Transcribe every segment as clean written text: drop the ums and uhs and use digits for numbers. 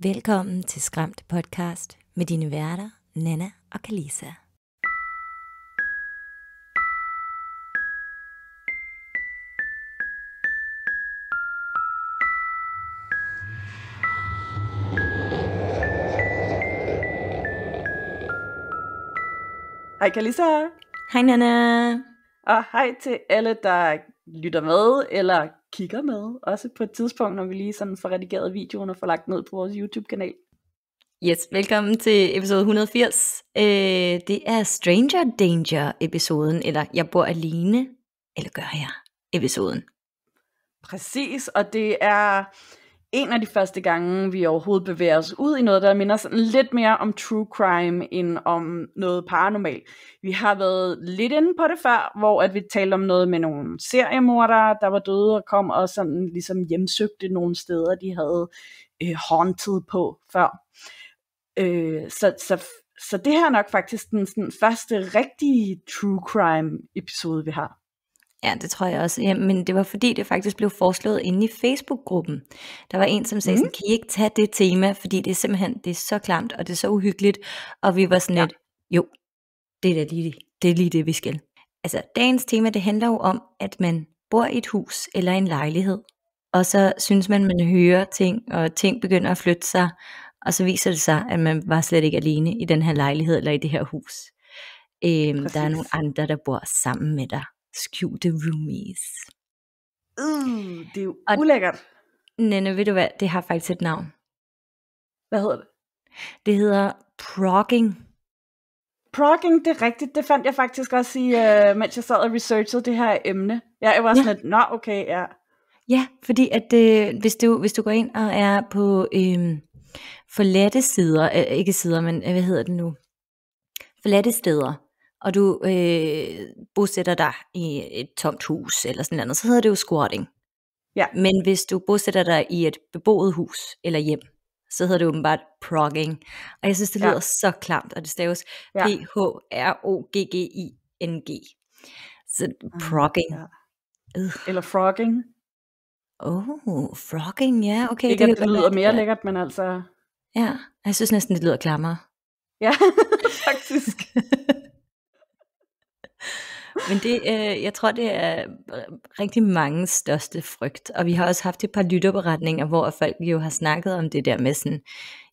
Velkommen til Skræmt Podcast med dine værter, Nana og Kalisa. Hej Kalisa, Hej Nana. og hej til alle, der lytter med eller kigger med. Også på et tidspunkt, når vi lige sådan får redigeret videoen og får lagt ned på vores YouTube-kanal. Yes, velkommen til episode 180. Det er Stranger Danger episoden, eller Jeg bor alene, eller gør jeg episoden. Præcis, og det er en af de første gange, vi overhovedet bevæger os ud i noget, der minder sådan lidt mere om true crime, end om noget paranormalt. Vi har været lidt inde på det før, hvor at vi talte om noget med nogle seriemordere, der var døde og kom og sådan ligesom hjemsøgte nogle steder, de havde haunted på før. Så det her er nok faktisk den sådan, første rigtige true crime episode, vi har. Ja, det tror jeg også. Ja, men det var fordi, det faktisk blev foreslået inde i Facebook-gruppen. Der var en, som sagde sådan, kan I ikke tage det tema, fordi det er simpelthen, det er så klamt, og det er så uhyggeligt. Og vi var sådan lidt, jo, det er lige det, vi skal. Altså, dagens tema, det handler jo om, at man bor i et hus eller en lejlighed, og så synes man hører ting, og ting begynder at flytte sig, og så viser det sig, at man var slet ikke alene i den her lejlighed eller i det her hus. Der er nogle andre, der bor sammen med dig. Skjulte roomies. Det er jo ulækkert. Nenne, ved du hvad, det har faktisk et navn. Hvad hedder det? Det hedder progging. Progging, det er rigtigt. Det fandt jeg faktisk også i, mens jeg sad og researchede det her emne. Ja, jeg var sådan lidt, nå okay, ja. Ja, fordi at hvis du går ind og er på forladte sider, ikke sider, men hvad hedder det nu? Forladte steder, og du bosætter dig i et tomt hus eller sådan noget, så hedder det jo squatting. Ja. Men hvis du bosætter dig i et beboet hus eller hjem, så hedder det jo bare progging. Og jeg synes, det lyder så klamt, og det staves P-H-R-O-G-G-I-N-G. Så progging. Eller frogging. Frogging, ja, okay. Ikke det lyder mere lækkert, men altså... Ja, jeg synes næsten, det lyder klammere. Ja, faktisk. Men det, jeg tror, det er rigtig mange største frygt. Og vi har også haft et par lytterberetninger, hvor folk jo har snakket om det der med sådan,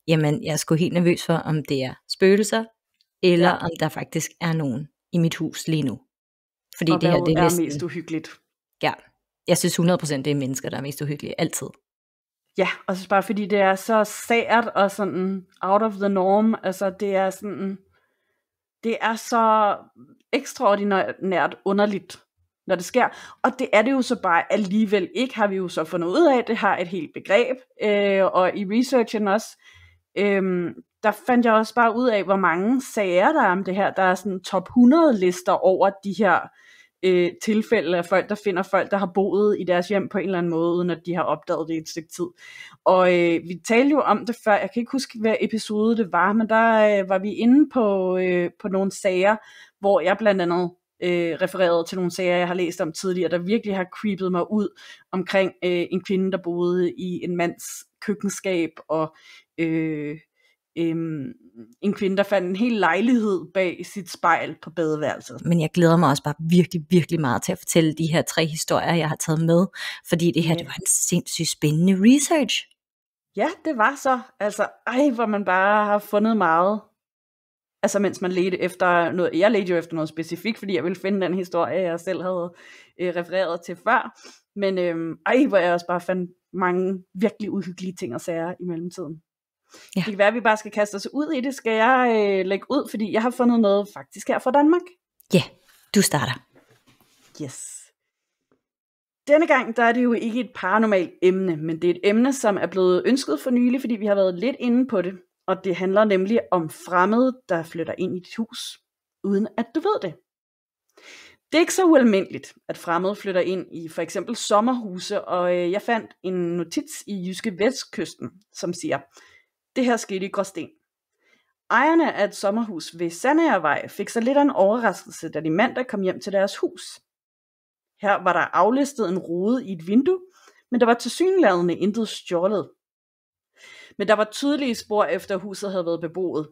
jamen, jeg er sgu helt nervøs for, om det er spøgelser, eller om der faktisk er nogen i mit hus lige nu. Fordi og det her, det er næsten mest uhyggeligt. Ja, jeg synes 100% det er mennesker, der er mest uhyggelige, altid. Ja, og så bare fordi det er så sært og sådan out of the norm, altså det er sådan, det er så ekstraordinært underligt, når det sker, og det er det jo så bare alligevel ikke, har vi jo så fundet ud af, det har et helt begreb, og i researchen også, der fandt jeg også bare ud af, hvor mange sager der er om det her. Der er sådan top 100 lister over de her tilfælde af folk, der finder folk, der har boet i deres hjem på en eller anden måde, uden at de har opdaget det i et stykke tid. Og vi talte jo om det før, jeg kan ikke huske, hvad episode det var, men der var vi inde på nogle sager, hvor jeg blandt andet refereret til nogle sager, jeg har læst om tidligere, der virkelig har creepet mig ud omkring en kvinde, der boede i en mands køkkenskab, og en kvinde, der fandt en hel lejlighed bag sit spejl på badeværelset. Men jeg glæder mig også bare virkelig, virkelig meget til at fortælle de her 3 historier, jeg har taget med, fordi det her, det var en sindssygt spændende research. Ja, det var så. Altså, hvor man bare har fundet meget. Altså, mens man ledte efter noget. Jeg ledte jo efter noget specifikt, fordi jeg ville finde den historie, jeg selv havde refereret til før. Men hvor jeg også bare fandt mange virkelig uhyggelige ting og sager i mellemtiden. Ja. Det kan være, at vi bare skal kaste os ud i det. Skal jeg lægge ud, fordi jeg har fundet noget faktisk her fra Danmark? Ja, du starter. Yes. Denne gang, der er det jo ikke et paranormalt emne, men det er et emne, som er blevet ønsket for nylig, fordi vi har været lidt inde på det. Og det handler nemlig om fremmede, der flytter ind i dit hus, uden at du ved det. Det er ikke så ualmindeligt, at fremmede flytter ind i for eksempel sommerhuse, og jeg fandt en notits i Jyske Vestkysten, som siger, det her skete i Gråsten. Ejerne af et sommerhus ved Sandagervej fik sig lidt af en overraskelse, da de mandag kom hjem til deres hus. Her var der aflistet en rude i et vindue, men der var tilsyneladende intet stjålet. Men der var tydelige spor efter huset havde været beboet.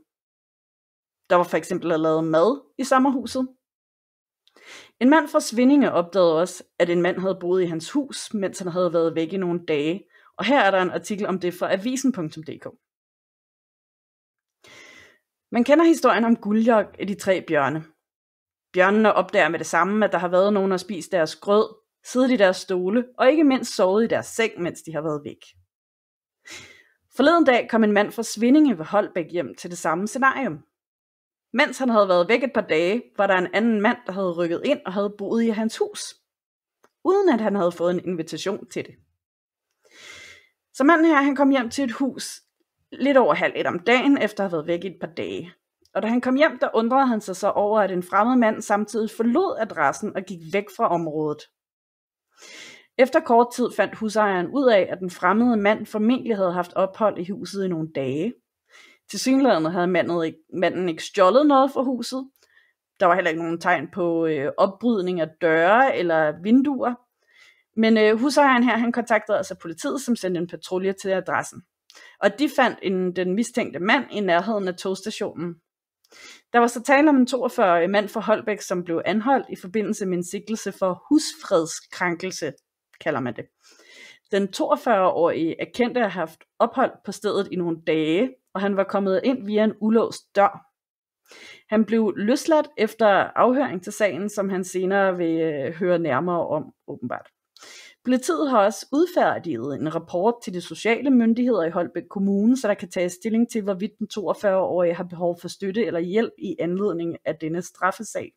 Der var for eksempel lavet mad i sommerhuset. En mand fra Svindinge opdagede også, at en mand havde boet i hans hus, mens han havde været væk i nogle dage. Og her er der en artikel om det fra avisen.dk. Man kender historien om Guljok af de 3 bjørne. Bjørnene opdager med det samme, at der har været nogen at spise deres grød, siddet i deres stole og ikke mindst sovet i deres seng, mens de har været væk. Forleden dag kom en mand fra Svindinge ved Holbæk hjem til det samme scenarium. Mens han havde været væk et par dage, var der en anden mand, der havde rykket ind og havde boet i hans hus, uden at han havde fået en invitation til det. Så manden her, han kom hjem til et hus lidt over 12:30 om dagen, efter at have været væk i et par dage. Og da han kom hjem, der undrede han sig så over, at en fremmed mand samtidig forlod adressen og gik væk fra området. Efter kort tid fandt husejeren ud af, at den fremmede mand formentlig havde haft ophold i huset i nogle dage. Tilsyneladende havde manden ikke stjålet noget fra huset. Der var heller ikke nogen tegn på opbrydning af døre eller vinduer. Men husejeren her, han kontaktede altså politiet, som sendte en patrulje til adressen. Og de fandt den mistænkte mand i nærheden af togstationen. Der var så tale om en 42-årig mand fra Holbæk, som blev anholdt i forbindelse med en sigtelse for husfredskrænkelse, kalder man det. Den 42-årige erkendte at have haft ophold på stedet i nogle dage, og han var kommet ind via en ulåst dør. Han blev løsladt efter afhøring til sagen, som han senere vil høre nærmere om, åbenbart. Politiet har også udfærdiget en rapport til de sociale myndigheder i Holbæk Kommune, så der kan tages stilling til, hvorvidt den 42-årige har behov for støtte eller hjælp i anledning af denne straffesag.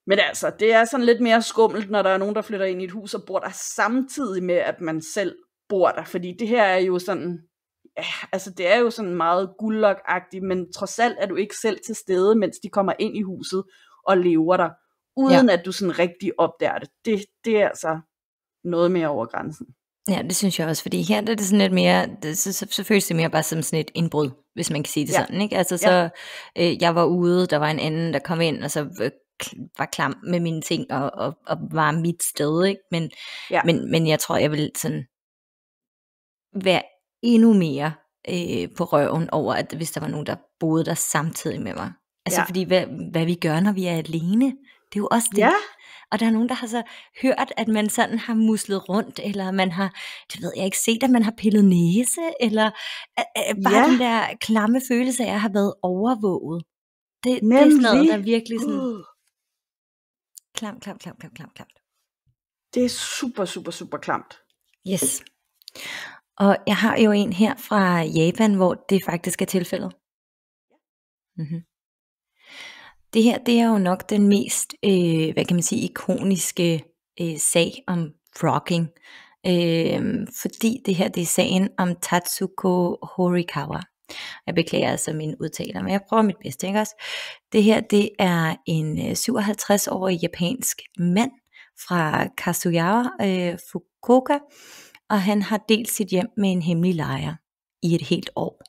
Men altså, det er sådan lidt mere skummelt, når der er nogen, der flytter ind i et hus og bor der samtidig med, at man selv bor der. Fordi det her er jo sådan, ja, altså det er jo sådan meget Guljok-agtigt, men trods alt er du ikke selv til stede, mens de kommer ind i huset og lever der, uden at du sådan rigtig opdager det. Det er altså noget mere over grænsen. Ja, det synes jeg også, fordi her er det sådan lidt mere, så føles det mere bare som sådan et indbrud, hvis man kan sige det sådan, ikke? Altså så, jeg var ude, der var en anden, der kom ind, og så var klam med mine ting, og var mit sted, ikke? Men jeg tror, jeg vil sådan være endnu mere på røven over, at hvis der var nogen, der boede der samtidig med mig. Altså fordi, hvad vi gør, når vi er alene, det er jo også det. Ja. Og der er nogen, der har så hørt, at man sådan har muslet rundt, eller man har, det ved jeg ikke, set, at man har pillet næse, eller bare den der klamme følelse af at have været overvåget. Det er sådan noget, der virkelig sådan klamt. Det er super, super, super klamt. Yes. Og jeg har jo en her fra Japan, hvor det faktisk er tilfældet. Mm-hmm. Det her, det er jo nok den mest, hvad kan man sige, ikoniske sag om frocking. Fordi det her, det er sagen om Tatsuko Horikawa. Jeg beklager altså mine udtaler, men jeg prøver mit bedste, ikke også? Det her, det er en 57-årig japansk mand fra Kasugawa, Fukuoka, og han har delt sit hjem med en hemmelig lejer i et helt år.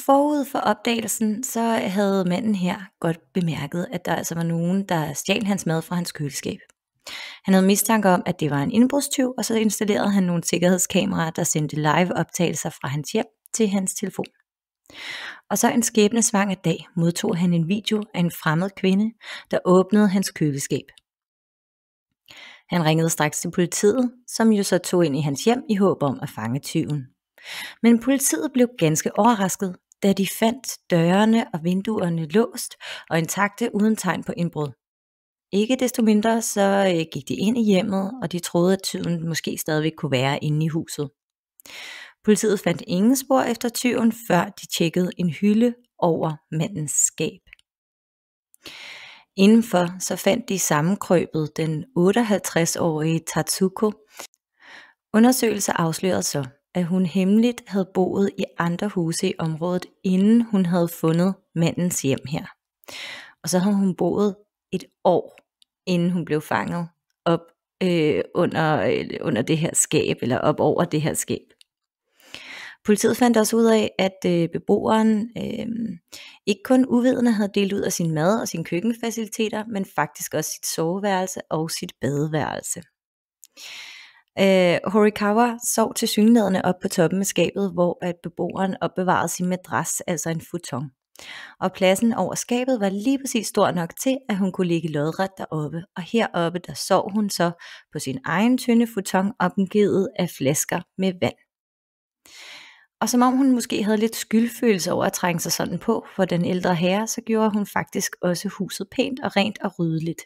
Forud for opdagelsen, så havde manden her godt bemærket, at der altså var nogen, der stjal hans mad fra hans køleskab. Han havde mistanke om, at det var en indbrudstyv, og så installerede han nogle sikkerhedskameraer, der sendte live optagelser fra hans hjem til hans telefon. Og så en skæbnesvanger dag modtog han en video af en fremmed kvinde, der åbnede hans køleskab. Han ringede straks til politiet, som jo så tog ind i hans hjem i håb om at fange tyven. Men politiet blev ganske overrasket, da de fandt dørene og vinduerne låst og intakte uden tegn på indbrud. Ikke desto mindre så gik de ind i hjemmet, og de troede, at tyven måske stadigvæk kunne være inde i huset. Politiet fandt ingen spor efter tyven, før de tjekkede en hylde over mandens skab. Indenfor så fandt de sammenkrøbet den 58-årige Tatsuko. Undersøgelser afslørede så, at hun hemmeligt havde boet i andre huse i området, inden hun havde fundet mandens hjem her. Og så havde hun boet et år, inden hun blev fanget op under det her skab, eller op over det her skab. Politiet fandt også ud af, at beboeren ikke kun uvidende havde delt ud af sin mad og sine køkkenfaciliteter, men faktisk også sit soveværelse og sit badeværelse. Horikawa sov tilsyneladende op på toppen af skabet, hvor at beboeren opbevarede sin madras, altså en futon. Og pladsen over skabet var lige præcis stor nok til, at hun kunne ligge lodret deroppe. Og heroppe, der sov hun så på sin egen tynde futon, omgivet af flasker med vand. Og som om hun måske havde lidt skyldfølelse over at trænge sig sådan på for den ældre herre, så gjorde hun faktisk også huset pænt og rent og ryddeligt.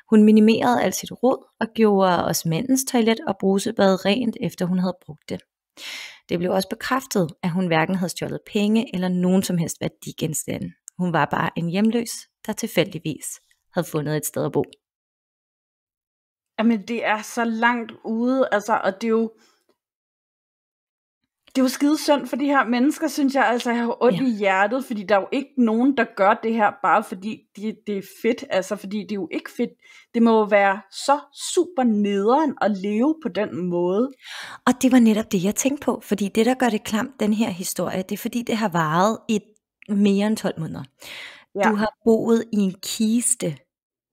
Hun minimerede alt sit rod og gjorde også mandens toilet og brusebad rent, efter hun havde brugt det. Det blev også bekræftet, at hun hverken havde stjålet penge eller nogen som helst værdigenstande. Hun var bare en hjemløs, der tilfældigvis havde fundet et sted at bo. Jamen det er så langt ude, altså, og det er jo skide synd for de her mennesker, synes jeg. Altså, jeg har ondt i hjertet, fordi der er jo ikke nogen, der gør det her, bare fordi det er fedt. Altså, fordi det er jo ikke fedt. Det må jo være så super nederen at leve på den måde. Og det var netop det, jeg tænkte på. Fordi det, der gør det klamt, den her historie, det er fordi, det har varet i mere end 12 måneder. Ja. Du har boet i en kiste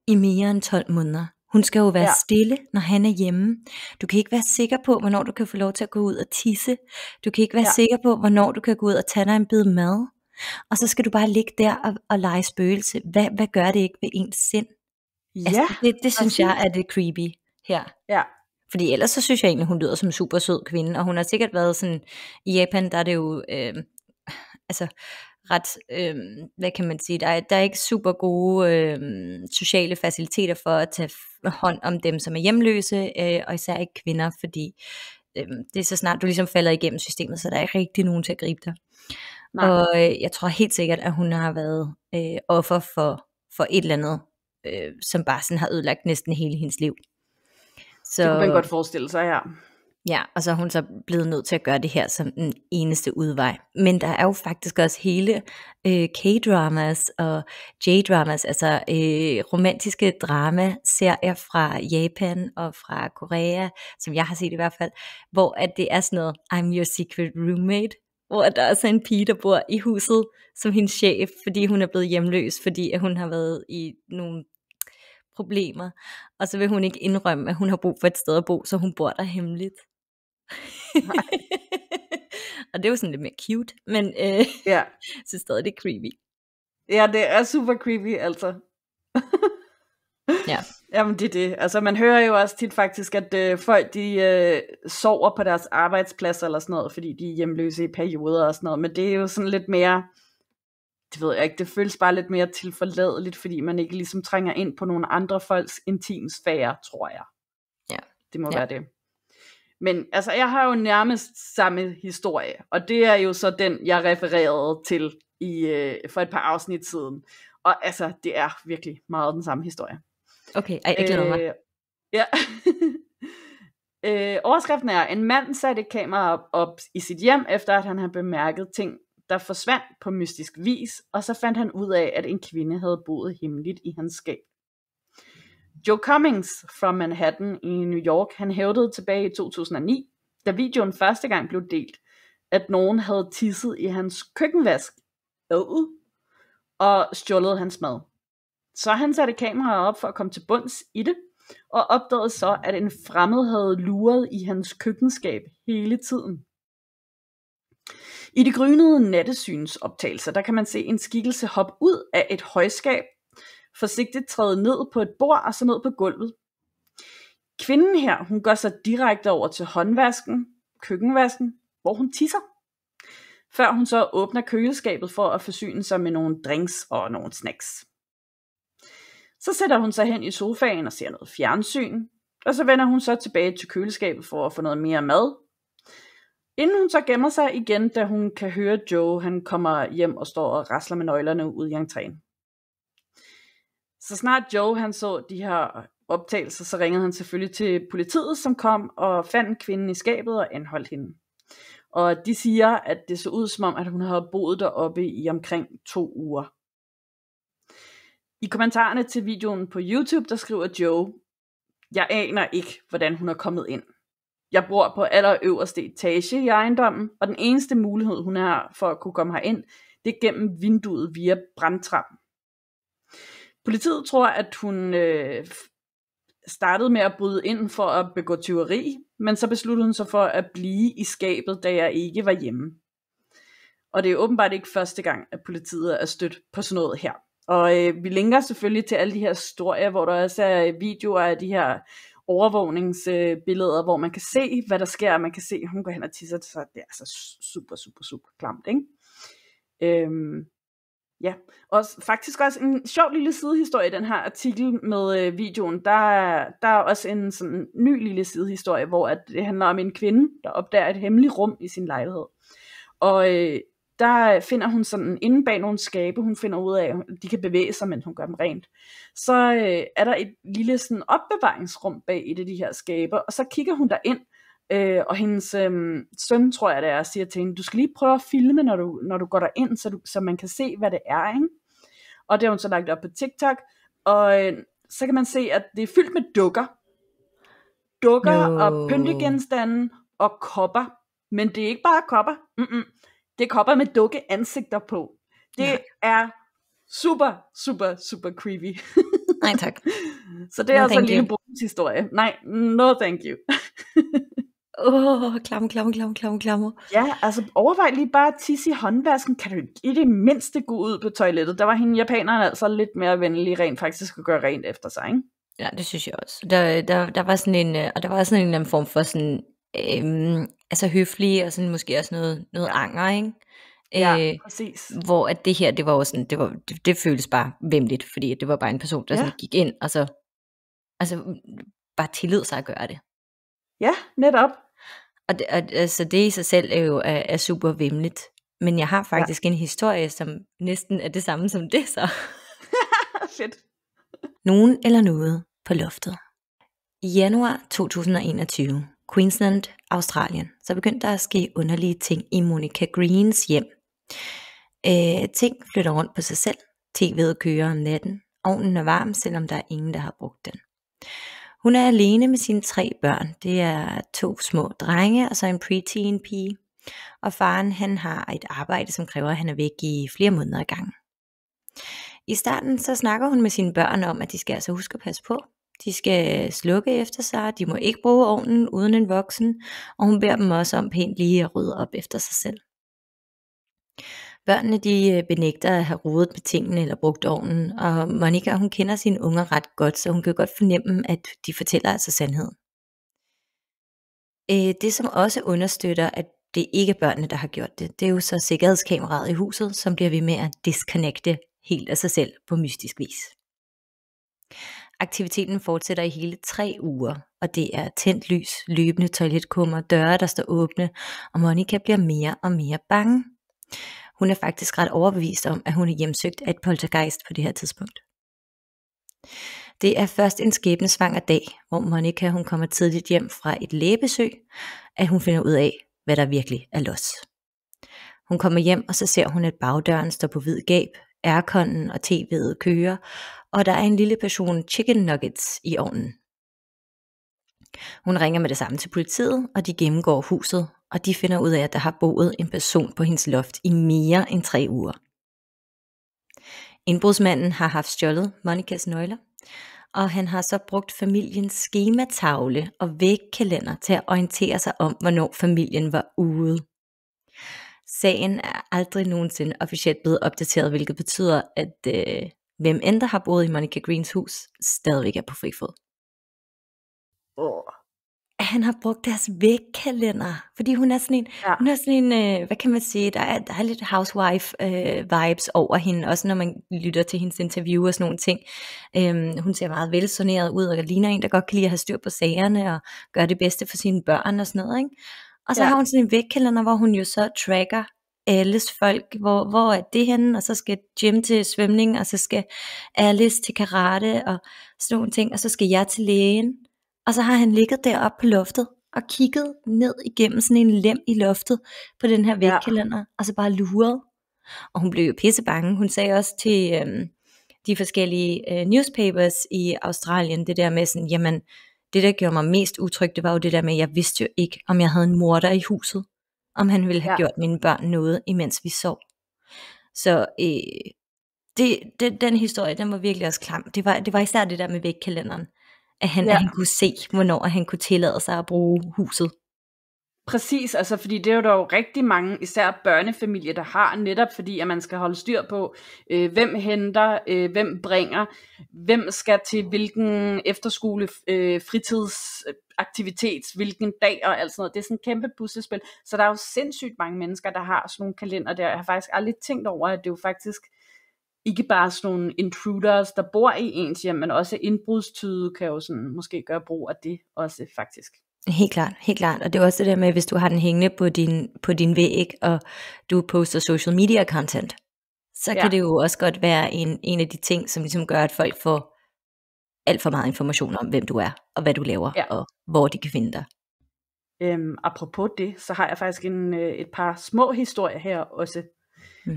i mere end 12 måneder. Hun skal jo være stille, når han er hjemme. Du kan ikke være sikker på, hvornår du kan få lov til at gå ud og tisse. Du kan ikke være sikker på, hvornår du kan gå ud og tage dig en bid mad. Og så skal du bare ligge der og lege spøgelse. Hvad gør det ikke ved ens sind? Ja, altså, det synes jeg er det creepy her. Ja. Fordi ellers så synes jeg egentlig, hun lyder som en super sød kvinde. Og hun har sikkert været sådan, i Japan, der er det jo, ret, hvad kan man sige, der er ikke super gode sociale faciliteter for at tage hånd om dem, som er hjemløse, og især ikke kvinder, fordi det er så snart du ligesom falder igennem systemet, så der er ikke rigtig nogen til at gribe dig. Nej. Og jeg tror helt sikkert, at hun har været offer for et eller andet, som bare sådan har ødelagt næsten hele hendes liv. Så, det kunne man godt forestille sig her. Ja, og så er hun så blevet nødt til at gøre det her som den eneste udvej. Men der er jo faktisk også hele K-dramas og J-dramas, altså romantiske drama-serier fra Japan og fra Korea, som jeg har set i hvert fald, hvor at det er sådan noget, I'm your secret roommate, hvor der er så en pige, der bor i huset som hendes chef, fordi hun er blevet hjemløs, fordi at hun har været i nogle problemer, og så vil hun ikke indrømme, at hun har brug for et sted at bo, så hun bor der hemmeligt. Og det er jo sådan lidt mere cute, men så stadig det er creepy. Ja, det er super creepy, altså. Ja. Jamen det er det. Altså man hører jo også tit faktisk, at folk de sover på deres arbejdspladser eller sådan noget, fordi de er hjemløse i perioder og sådan noget, men det er jo sådan lidt mere, det ved jeg ikke, det føles bare lidt mere tilforladeligt, fordi man ikke ligesom trænger ind på nogle andre folks intimsfære, tror jeg. Ja. Det må være det. Men altså, jeg har jo nærmest samme historie, og det er jo så den, jeg refererede til for et par afsnit siden. Og altså, det er virkelig meget den samme historie. Okay, jeg glæder mig. Ja. Overskriften er, en mand satte et kamera op i sit hjem, efter at han havde bemærket ting, der forsvandt på mystisk vis, og så fandt han ud af, at en kvinde havde boet hemmeligt i hans skab. Joe Cummings fra Manhattan i New York, han hævdede tilbage i 2009, da videoen første gang blev delt, at nogen havde tisset i hans køkkenvask og stjålet hans mad. Så han satte kameraet op for at komme til bunds i det, og opdagede så, at en fremmed havde luret i hans køkkenskab hele tiden. I de grynede nattesynsoptagelser, der kan man se en skikkelse hoppe ud af et højskab, forsigtigt træde ned på et bord og så ned på gulvet. Kvinden her, hun går så direkte over til håndvasken, køkkenvasken, hvor hun tisser, før hun så åbner køleskabet for at forsyne sig med nogle drinks og nogle snacks. Så sætter hun sig hen i sofaen og ser noget fjernsyn, og så vender hun så tilbage til køleskabet for at få noget mere mad, inden hun så gemmer sig igen, da hun kan høre Joe, han kommer hjem og står og rasler med nøglerne ud i entréen. Så snart Joe han så de her optagelser, så ringede han selvfølgelig til politiet, som kom og fandt kvinden i skabet og anholdt hende. Og de siger, at det så ud som om, at hun havde boet deroppe i omkring 2 uger. I kommentarerne til videoen på YouTube, der skriver Joe, jeg aner ikke, hvordan hun er kommet ind. Jeg bor på allerøverste etage i ejendommen, og den eneste mulighed, hun har for at kunne komme herind, det er gennem vinduet via brandtrappen. Politiet tror, at hun startede med at bryde ind for at begå tyveri, men så besluttede hun sig for at blive i skabet, da jeg ikke var hjemme. Og det er åbenbart ikke første gang, at politiet er stødt på sådan noget her. Og vi linker selvfølgelig til alle de her historier, hvor der også er videoer af de her overvågningsbilleder, hvor man kan se, hvad der sker. Man kan se, at hun går hen og tisser, så det er altså super, super, super klamt, ikke? Ja, og faktisk også en sjov lille sidehistorie i den her artikel med videoen. Der er også en sådan ny lille sidehistorie, hvor at det handler om en kvinde, der opdager et hemmeligt rum i sin lejlighed. Og der finder hun sådan inde bag nogle skabe, hun finder ud af, at de kan bevæge sig, mens hun gør dem rent. Så er der et lille sådan opbevaringsrum bag et af de her skabe, og så kigger hun derind, og hendes søn, tror jeg det er, siger til hende, du skal lige prøve at filme, når du går derind, så man kan se, hvad det er, ikke? Og det har hun så lagt op på TikTok, og så kan man se, at det er fyldt med dukker. Og pyntegenstande og kopper. Men det er ikke bare kopper. Det er kopper med dukkeansigter på. Det er super, super, super creepy. Nej tak. Så det er altså en lille bonushistorie. Nej, no thank you. Klammer. Ja, altså overvej lige bare at tisse i håndvasken. Kan du i det mindste gå ud på toilettet? Der var hende japaneren altså lidt mere venlig rent faktisk at gøre rent efter sig, ikke? Ja, det synes jeg også. Der var sådan en, og der var sådan en eller anden form for sådan, altså høflig, og sådan måske også noget anger, ikke? Ja, præcis. Hvor at det her, det var jo sådan, det føltes bare væmmeligt, fordi det var bare en person, der sådan gik ind, og så altså bare tillod sig at gøre det. Ja, netop. Og altså det i sig selv er jo er super væmmeligt. Men jeg har faktisk en historie, som næsten er det samme som det så. Fedt. Nogen eller noget på loftet. I januar 2021, Queensland, Australien, så begyndte der at ske underlige ting i Monica Greens hjem. Ting flytter rundt på sig selv, tv'et kører om natten, ovnen er varm, selvom der er ingen, der har brugt den. Hun er alene med sine 3 børn. Det er 2 små drenge og så en preteen pige. Og faren han har et arbejde, som kræver, at han er væk i flere måneder ad gangen. I starten så snakker hun med sine børn om, at de skal altså huske at passe på. De skal slukke efter sig, de må ikke bruge ovnen uden en voksen, og hun beder dem også om pænt lige at rydde op efter sig selv. Børnene de benægter at have rodet med tingene eller brugt ovnen, og Monica hun kender sine unger ret godt, så hun kan godt fornemme, at de fortæller altså sandheden. Det som også understøtter, at det ikke er børnene, der har gjort det, det er jo så sikkerhedskameraet i huset, som bliver ved med at disconnecte helt af sig selv på mystisk vis. Aktiviteten fortsætter i hele 3 uger, og det er tændt lys, løbende toiletkummer, døre der står åbne, og Monica bliver mere og mere bange. Hun er faktisk ret overbevist om, at hun er hjemsøgt af et poltergeist på det her tidspunkt. Det er først en skæbnesvanger dag, hvor Monica hun kommer tidligt hjem fra et lægebesøg, at hun finder ud af, hvad der virkelig er los. Hun kommer hjem, og så ser hun, at bagdøren står på vid gab, airconen og tv'et kører, og der er en lille portion chicken nuggets i ovnen. Hun ringer med det samme til politiet, og de gennemgår huset, og de finder ud af, at der har boet en person på hendes loft i mere end 3 uger. Indbrudsmanden har haft stjålet Monicas nøgler, og han har så brugt familiens skematavle og vægkalender til at orientere sig om, hvornår familien var ude. Sagen er aldrig nogensinde officielt blevet opdateret, hvilket betyder, at hvem end der har boet i Monica Greens hus, stadigvæk er på fri fod. Han har brugt deres vægkalender, fordi hun er sådan en, hvad kan man sige, der er lidt housewife vibes over hende, også når man lytter til hendes interview og sådan nogle ting. Hun ser meget velsoneret ud, og ligner en, der godt kan lide at have styr på sagerne, og gøre det bedste for sine børn og sådan noget, ikke? Og så har hun sådan en vægkalender, hvor hun jo så tracker alles folk, hvor er det henne, og så skal Jim til svømning, og så skal Alice til karate, og sådan nogle ting, og så skal jeg til lægen. Og så har han ligget deroppe på loftet og kigget ned igennem sådan en lem i loftet på den her vægkalender, og så bare luret. Og hun blev jo pissebange. Hun sagde også til de forskellige newspapers i Australien, det der med sådan, jamen, det der gjorde mig mest utryg, det var jo det der med, jeg vidste jo ikke, om jeg havde en morder i huset, om han ville have gjort mine børn noget, imens vi sov. Så den historie, den var virkelig også klam. Det var især det der med vægkalenderen. at han kunne se, hvornår han kunne tillade sig at bruge huset. Præcis, altså fordi det er jo dog rigtig mange, især børnefamilier, der har, netop fordi, at man skal holde styr på, hvem henter, hvem bringer, hvem skal til hvilken efterskole, fritidsaktivitet, hvilken dag og alt sådan noget. Det er sådan et kæmpe puslespil. Så der er jo sindssygt mange mennesker, der har sådan nogle kalender der. Jeg har faktisk aldrig tænkt over, at det er jo faktisk ikke bare sådan nogle intruders, der bor i ens hjem, men også indbrudstyde kan jo sådan måske gøre brug af det også faktisk. Helt klart. Og det er også det der med, hvis du har den hængende på din væg, og du poster social media content, så kan det jo også godt være en af de ting, som ligesom gør, at folk får alt for meget information om, hvem du er, og hvad du laver, og hvor de kan finde dig. Apropos det, så har jeg faktisk et par små historier her også.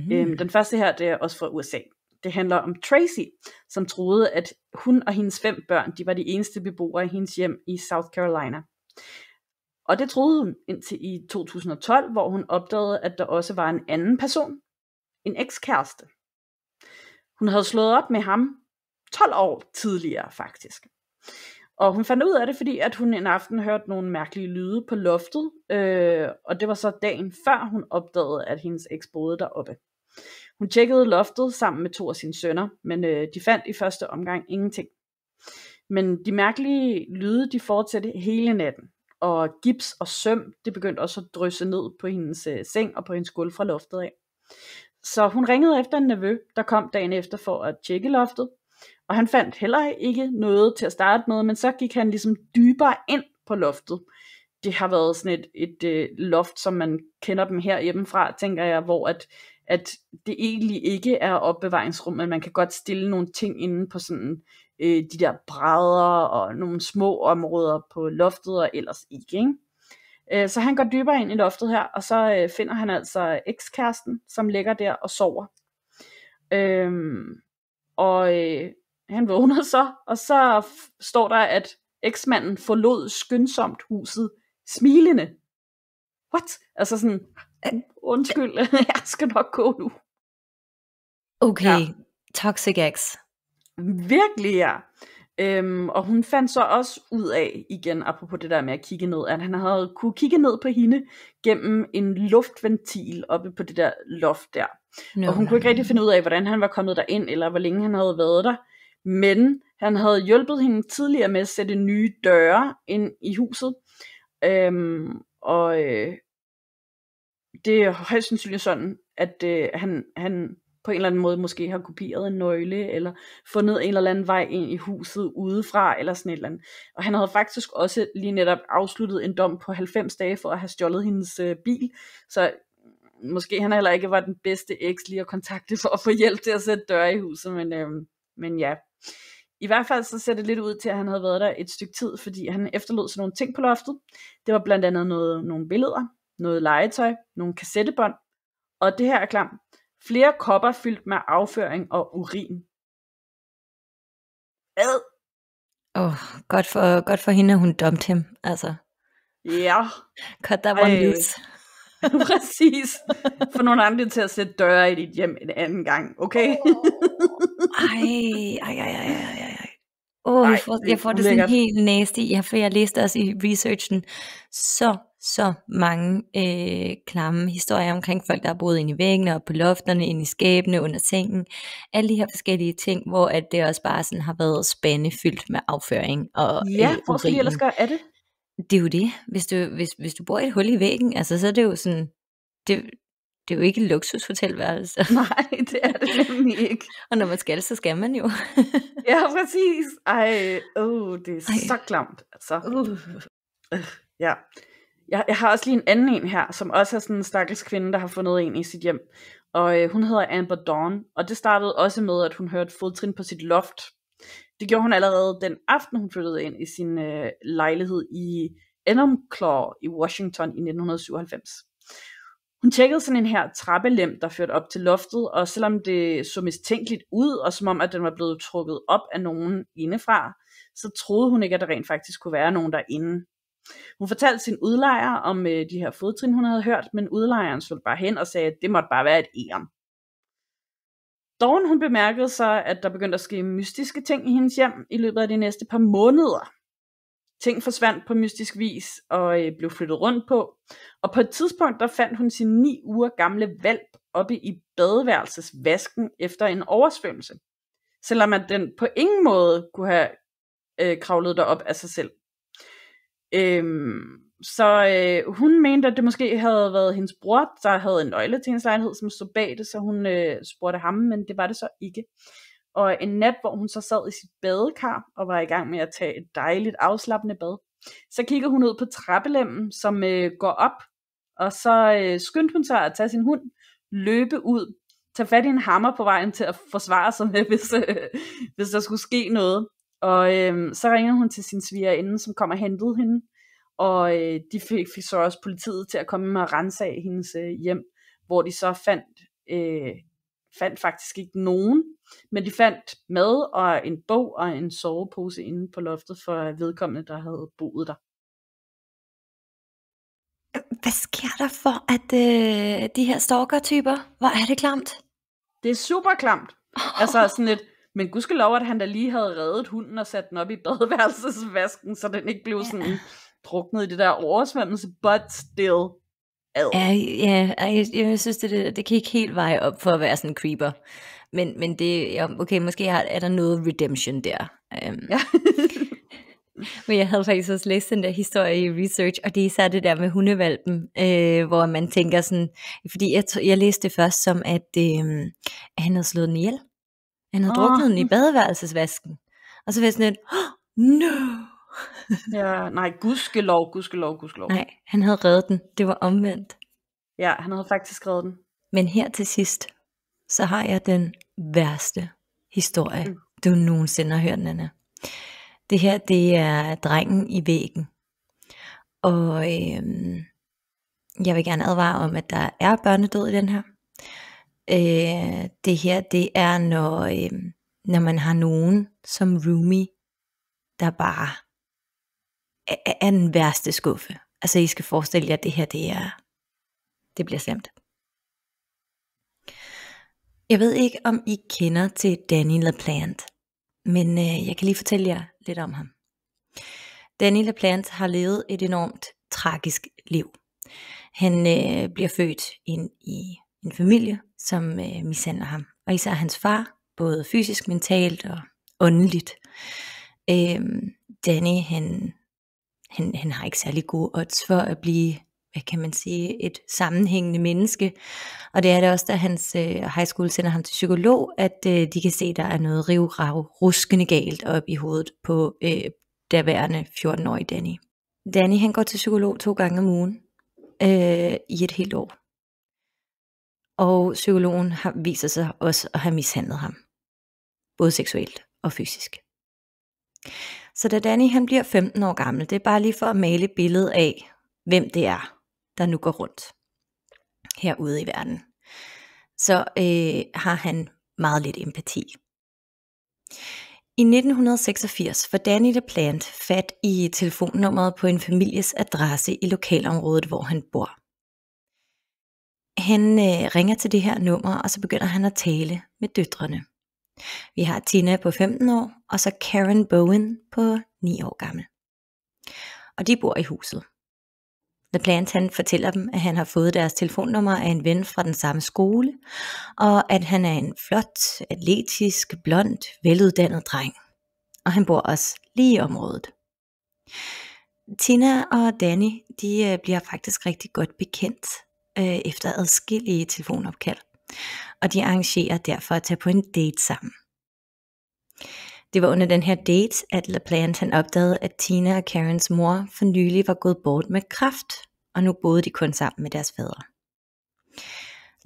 Den første her, det er også fra USA. Det handler om Tracy, som troede, at hun og hendes 5 børn, de var de eneste beboere i hendes hjem i South Carolina. Og det troede hun indtil i 2012, hvor hun opdagede, at der også var en anden person, en ekskæreste. Hun havde slået op med ham 12 år tidligere faktisk. Og hun fandt ud af det, fordi at hun en aften hørte nogle mærkelige lyde på loftet, og det var så dagen før hun opdagede, at hendes eks boede deroppe. Hun tjekkede loftet sammen med 2 af sine sønner, men de fandt i første omgang ingenting. Men de mærkelige lyde, de fortsatte hele natten, og gips og søm, det begyndte også at drysse ned på hendes seng og på hendes gulv fra loftet af. Så hun ringede efter en nevø, der kom dagen efter for at tjekke loftet, og han fandt heller ikke noget til at starte med, men så gik han ligesom dybere ind på loftet. Det har været sådan et loft, som man kender dem her hjemmefra, tænker jeg, hvor at det egentlig ikke er opbevaringsrum, men man kan godt stille nogle ting inde på sådan de der brædder og nogle små områder på loftet og ellers ikke. Så han går dybere ind i loftet her, og så finder han altså ekskæresten, som ligger der og sover. Han vågner så, og så står der, at eksmanden forlod skyndsomt huset smilende. What? Altså sådan, undskyld, jeg skal nok gå nu. Okay, toxic ex. Virkelig, ja. Og hun fandt så også ud af, igen apropos det der med at kigge ned, at han havde kunne kigge ned på hende gennem en luftventil oppe på det der loft der. Og hun kunne ikke rigtig finde ud af, hvordan han var kommet derind, eller hvor længe han havde været der. Men han havde hjulpet hende tidligere med at sætte nye døre ind i huset. Det er højst sandsynligt sådan, at han på en eller anden måde måske har kopieret en nøgle, eller fundet en eller anden vej ind i huset udefra, eller sådan et eller andet. Og han havde faktisk også lige netop afsluttet en dom på 90 dage for at have stjålet hendes bil, så måske han heller ikke var den bedste eks lige at kontakte for at få hjælp til at sætte døre i huset, men ja. I hvert fald så ser det lidt ud til, at han havde været der et stykke tid, fordi han efterlod sig nogle ting på loftet. Det var blandt andet nogle billeder, noget legetøj, nogle kassettebånd, og det her er klamt. Flere kopper fyldt med afføring og urin. Godt for hende, at hun dumpede ham, altså. Ja. Cut that one loose. Præcis. Få nogle andre til at sætte døre i dit hjem en anden gang, okay? Jeg får det sådan helt nasty. Jeg læste også i researchen så mange klamme historier omkring folk, der har boet inde i væggene og på lofterne, inde i skabene, under sengen. Alle de her forskellige ting, hvor at det også bare sådan har været spandefyldt med afføring og hvor skal de ellers gøre af det? Det er jo det. Hvis du bor i et hul i væggen, altså så er det jo sådan, det er jo ikke et luksushotelværelse. Nej, det er det nemlig ikke. Og når man skal, så skal man jo. Ja, præcis. Det er så klamt. Altså. Ja. Jeg har også lige en anden en her, som også er sådan en stakkels kvinde, der har fundet en i sit hjem. Og hun hedder Amber Dawn, og det startede også med, at hun hørte fodtrin på sit loft. Det gjorde hun allerede den aften, hun flyttede ind i sin lejlighed i Enumclaw i Washington i 1997. Hun tjekkede sådan en her trappelem, der førte op til loftet, og selvom det så mistænkeligt ud, og som om at den var blevet trukket op af nogen indefra, så troede hun ikke, at der rent faktisk kunne være nogen derinde. Hun fortalte sin udlejer om de her fodtrin, hun havde hørt, men udlejeren så bare hen og sagde, at det måtte bare være et egern. Dawn, hun bemærkede så, at der begyndte at ske mystiske ting i hendes hjem i løbet af de næste par måneder. Ting forsvandt på mystisk vis og blev flyttet rundt på. Og på et tidspunkt, der fandt hun sin 9 uger gamle hvalp oppe i badeværelsesvasken efter en oversvømmelse. Selvom at den på ingen måde kunne have kravlet derop af sig selv. Så hun mente, at det måske havde været hendes bror, der havde en nøgle til hendes lejlighed, som stod bag det, så hun spurgte ham, men det var det så ikke. Og en nat, hvor hun så sad i sit badekar og var i gang med at tage et dejligt afslappende bad, så kigger hun ud på trappelemmen, som går op, og så skyndte hun sig at tage sin hund, løbe ud, tage fat i en hammer på vejen til at forsvare sig med, hvis der skulle ske noget. Og så ringer hun til sin svigerinde, som kom og hentede hende, og de fik så også politiet til at komme og ransage hendes hjem, hvor de så fandt faktisk ikke nogen, men de fandt mad og en bog og en sovepose inde på loftet for vedkommende, der havde boet der. Hvad sker der for, at de her stalker-typer, hvor er det klamt? Det er super klamt. Altså sådan lidt, men gudskelov, at han da lige havde reddet hunden og sat den op i badeværelsesvasken, så den ikke blev sådan druknet i det der oversvømmelse, but still. Jeg synes, det kan ikke helt veje op for at være sådan en creeper. Men det, okay, måske er der noget redemption der. Men jeg havde faktisk også læst den der historie i research, og det er især det der med hundevalpen, hvor man tænker sådan, fordi jeg læste det først som, at han havde slået den ihjel. Han havde druknet den i badeværelsesvasken. Og så var jeg sådan lidt, no! Ja, nej, gudskelov. Nej, han havde reddet den. Det var omvendt. Ja, han havde faktisk reddet den. Men her til sidst, så har jeg den værste historie, du nogensinde har hørt, Nanna. Det her, det er drengen i væggen. Og jeg vil gerne advare om, at der er børnedød i den her. Det her, det er, når man har nogen som roomie, der bare er den værste skuffe. Altså, I skal forestille jer, at det her, det bliver slemt. Jeg ved ikke, om I kender til Danny LaPlante, men jeg kan lige fortælle jer lidt om ham. Danny LaPlante har levet et enormt tragisk liv. Han bliver født ind i en familie, som mishandler ham. Og især hans far, både fysisk, mentalt og åndeligt. Danny, han har ikke særlig gode odds for at blive, hvad kan man sige, et sammenhængende menneske. Og det er det også, da hans high school sender ham til psykolog, at de kan se, der er noget ruskende galt op i hovedet på derværende 14-årige Danny. Danny, han går til psykolog 2 gange om ugen i et helt år. Og psykologen viser sig også at have mishandlet ham. Både seksuelt og fysisk. Så da Danny han bliver 15 år gammel, det er bare lige for at male et billede af, hvem det er, der nu går rundt herude i verden. Så har han meget lidt empati. I 1986 får Danny LaPlante fat i telefonnummeret på en families adresse i lokalområdet, hvor han bor. Han ringer til det her nummer, og så begynder han at tale med døtrene. Vi har Tina på 15 år, og så Karen Bowen på 9 år gammel. Og de bor i huset. LaPlante han fortæller dem, at han har fået deres telefonnummer af en ven fra den samme skole, og at han er en flot, atletisk, blond, veluddannet dreng. Og han bor også lige i området. Tina og Danny, de bliver faktisk rigtig godt bekendt efter adskillige telefonopkald, og de arrangerer derfor at tage på en date sammen. Det var under den her date, at LaPlante han opdagede, at Tina og Karens mor for nylig var gået bort med kræft, og nu boede de kun sammen med deres fader.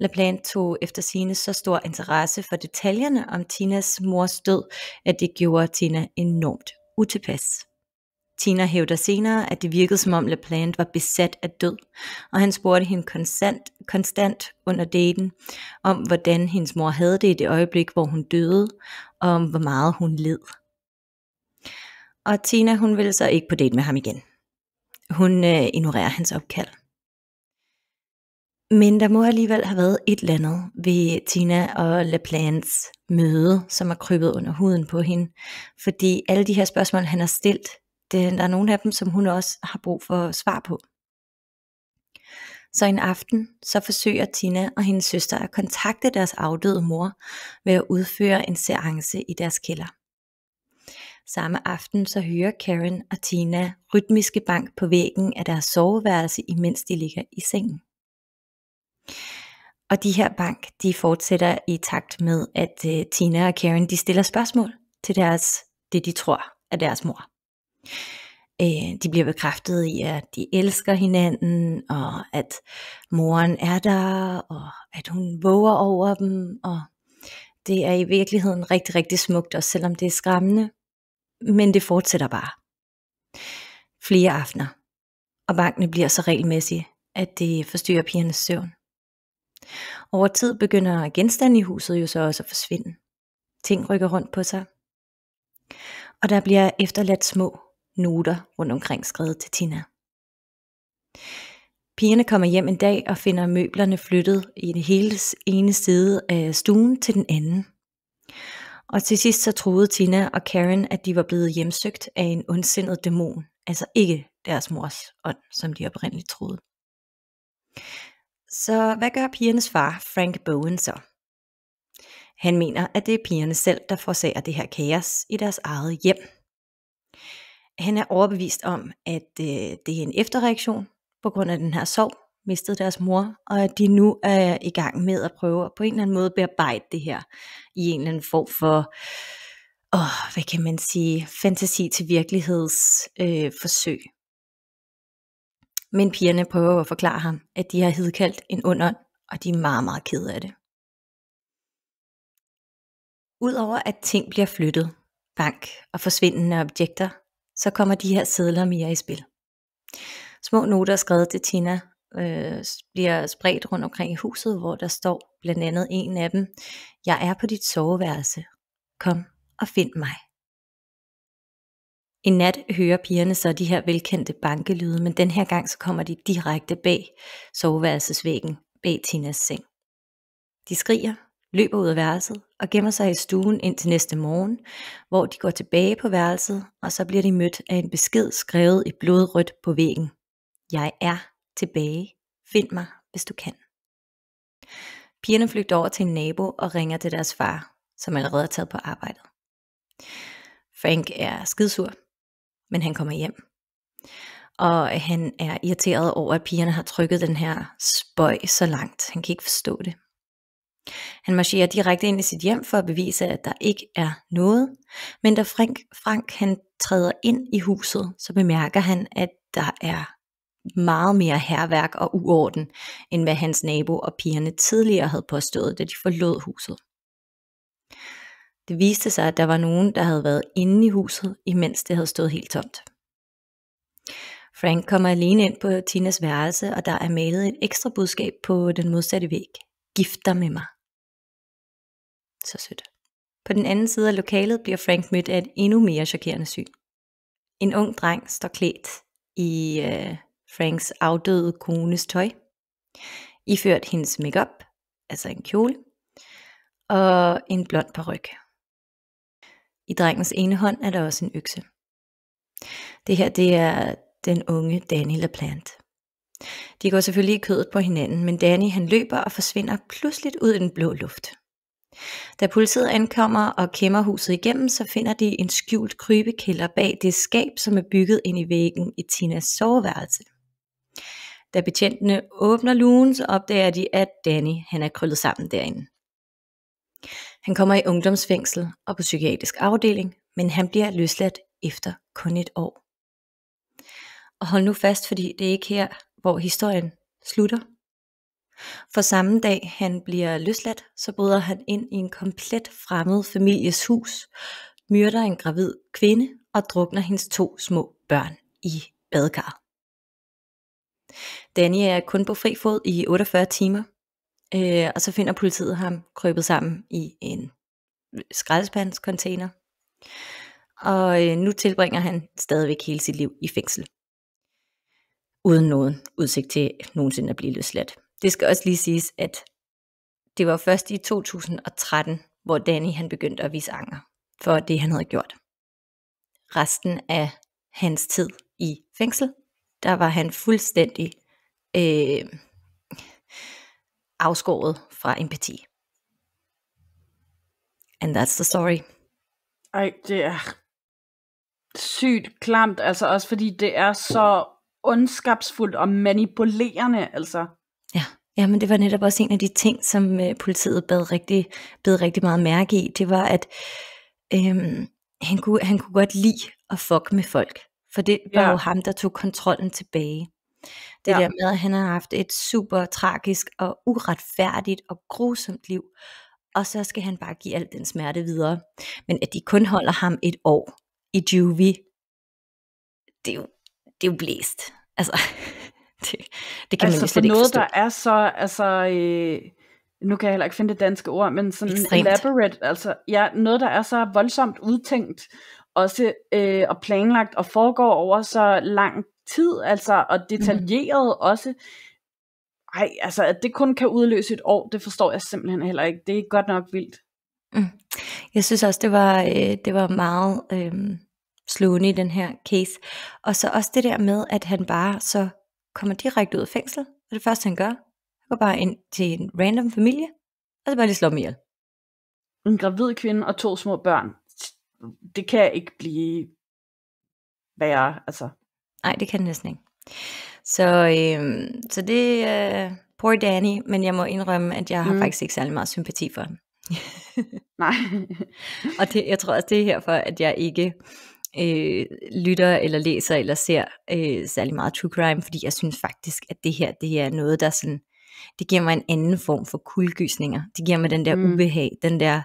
LaPlante tog efter sigende så stor interesse for detaljerne om Tinas mors død, at det gjorde Tina enormt utilpas. Tina hævder senere, at det virkede som om LaPlante var besat af død, og han spurgte hende konstant under daten om, hvordan hendes mor havde det i det øjeblik, hvor hun døde, og om hvor meget hun led. Og Tina, hun ville så ikke på date med ham igen. Hun ignorerer hans opkald. Men der må alligevel have været et eller andet ved Tina og LaPlantes møde, som er krybet under huden på hende. Fordi alle de her spørgsmål, han har stillet, der er nogle af dem, som hun også har brug for svar på. Så en aften, så forsøger Tina og hendes søster at kontakte deres afdøde mor ved at udføre en seance i deres kælder. Samme aften så hører Karen og Tina rytmiske bank på væggen af deres soveværelse, imens de ligger i sengen. Og de her bank, de fortsætter i takt med, at Tina og Karen, de stiller spørgsmål til det de tror er deres mor. De bliver bekræftet i, at de elsker hinanden, og at moren er der, og at hun våger over dem, og det er i virkeligheden rigtig, rigtig smukt, også selvom det er skræmmende, men det fortsætter bare. Flere aftener, og bankene bliver så regelmæssige, at det forstyrrer pigernes søvn. Over tid begynder genstande i huset jo så også at forsvinde. Ting rykker rundt på sig, og der bliver efterladt små noter rundt omkring skrevet til Tina. Pigerne kommer hjem en dag og finder møblerne flyttet i det hele ene side af stuen til den anden. Og til sidst så troede Tina og Karen, at de var blevet hjemsøgt af en ondsindet dæmon, altså ikke deres mors ånd, som de oprindeligt troede. Så hvad gør pigernes far, Frank Bowen, så? Han mener, at det er pigerne selv, der forårsager det her kaos i deres eget hjem. Han er overbevist om, at det er en efterreaktion på grund af den her sorg, mistede deres mor, og at de nu er i gang med at prøve på en eller anden måde bearbejde det her i en eller anden form for, hvad kan man sige, fantasi til virkelighedsforsøg. Men pigerne prøver at forklare ham, at de har hidkaldt en ond ånd, og de er meget, meget kede af det. Udover at ting bliver flyttet, bank og forsvindende objekter, så kommer de her sedler mere i spil. Små noter skrevet til Tina bliver spredt rundt omkring i huset, hvor der står blandt andet en af dem: "Jeg er på dit soveværelse. Kom og find mig." En nat hører pigerne så de her velkendte bankelyde, men den her gang så kommer de direkte bag soveværelsesvæggen, bag Tinas seng. De skriger, løber ud af værelset og gemmer sig i stuen indtil næste morgen, hvor de går tilbage på værelset, og så bliver de mødt af en besked skrevet i blodrødt på væggen: "Jeg er tilbage. Find mig, hvis du kan." Pigerne flygter over til en nabo og ringer til deres far, som allerede er taget på arbejdet. Frank er skidsur, men han kommer hjem. Og han er irriteret over, at pigerne har trykket den her spøg så langt. Han kan ikke forstå det. Han marcherer direkte ind i sit hjem for at bevise, at der ikke er noget. Men da Frank han træder ind i huset, så bemærker han, at der er meget mere hærværk og uorden, end hvad hans nabo og pigerne tidligere havde påstået, da de forlod huset. Det viste sig, at der var nogen, der havde været inde i huset, imens det havde stået helt tomt. Frank kommer alene ind på Tinas værelse, og der er malet et ekstra budskab på den modsatte væg: "Gift dig med mig." Så sødt. På den anden side af lokalet bliver Frank mødt af et endnu mere chokerende syn. En ung dreng står klædt i Franks afdøde kones tøj, iført hendes makeup, altså en kjole, og en blond paryk. I drengens ene hånd er der også en økse. Det her, det er den unge Danny LaPlante. De går selvfølgelig i kødet på hinanden, men Danny han løber og forsvinder pludseligt ud i den blå luft. Da politiet ankommer og kæmmer huset igennem, så finder de en skjult krybekælder bag det skab, som er bygget ind i væggen i Tinas soveværelse. Da betjentene åbner lugen, så opdager de, at Danny han er krøllet sammen derinde. Han kommer i ungdomsfængsel og på psykiatrisk afdeling, men han bliver løsladt efter kun et år. Og hold nu fast, fordi det er ikke her, hvor historien slutter. For samme dag han bliver løsladt, så bryder han ind i en komplet fremmed families hus, myrder en gravid kvinde og drukner hendes 2 små børn i badekarret. Danny er kun på fri fod i 48 timer, og så finder politiet ham krøbet sammen i en skraldespandscontainer. Og nu tilbringer han stadigvæk hele sit liv i fængsel, uden nogen udsigt til nogensinde at blive løsladt. Det skal også lige siges, at det var først i 2013, hvor Danny han begyndte at vise anger for det, han havde gjort. Resten af hans tid i fængsel, der var han fuldstændig afskåret fra empati. And that's the story. Ej, det er sygt klamt, altså også fordi det er så ondskabsfuldt og manipulerende, altså. Ja, men det var netop også en af de ting, som politiet bed rigtig meget mærke i. Det var, at han kunne godt lide at fuck med folk. For det var jo ham, der tog kontrollen tilbage. Det der med, at han har haft et super tragisk og uretfærdigt og grusomt liv. Og så skal han bare give al den smerte videre. Men at de kun holder ham et år i juvie, det er jo blæst. Altså, det kan man jo slet ikke forstå. Der er så, nu kan jeg heller ikke finde det danske ord, men sådan ekstremt. Elaborate, altså noget, der er så voldsomt udtænkt, også og planlagt, og foregår over så lang tid, altså, og detaljeret også. Ej, altså, at det kun kan udløse et år, det forstår jeg simpelthen heller ikke. Det er godt nok vildt. Jeg synes også, det var meget slående i den her case. Og så også det der med, at han bare så kommer direkte ud af fængsel. Og det første han gør, han går bare ind til en random familie, og så bare lige slår dem ihjel. En gravid kvinde og 2 små børn. Det kan ikke blive værre, altså. Nej, det kan det næsten ikke. Så det poor Danny, men jeg må indrømme, at jeg har faktisk ikke særlig meget sympati for ham. Nej. Og jeg tror også, det er herfor, at jeg ikke lytter eller læser eller ser særlig meget true crime, fordi jeg synes faktisk, at det her, det er noget, der sådan, det giver mig en anden form for kuldegysninger. Det giver mig den der ubehag, den der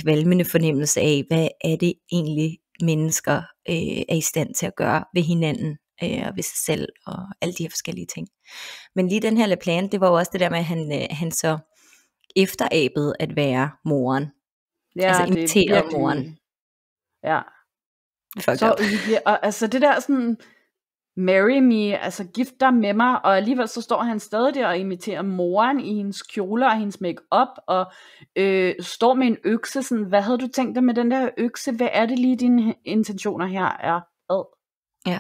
kvalmende fornemmelse af, hvad er det egentlig mennesker er i stand til at gøre ved hinanden og ved sig selv og alle de her forskellige ting. Men lige den her LaPlante, det var jo også det der med, at han så efterabede at være moren. Ja, altså imiterede virkelig, moren. Ja. Så og altså det der sådan, marry me, altså gift dig med mig, og alligevel så står han stadig der og imiterer moren i hendes kjoler og hendes make-up, og står med en økse, sådan, hvad havde du tænkt dig med den der økse, hvad er det lige dine intentioner her er? Ja,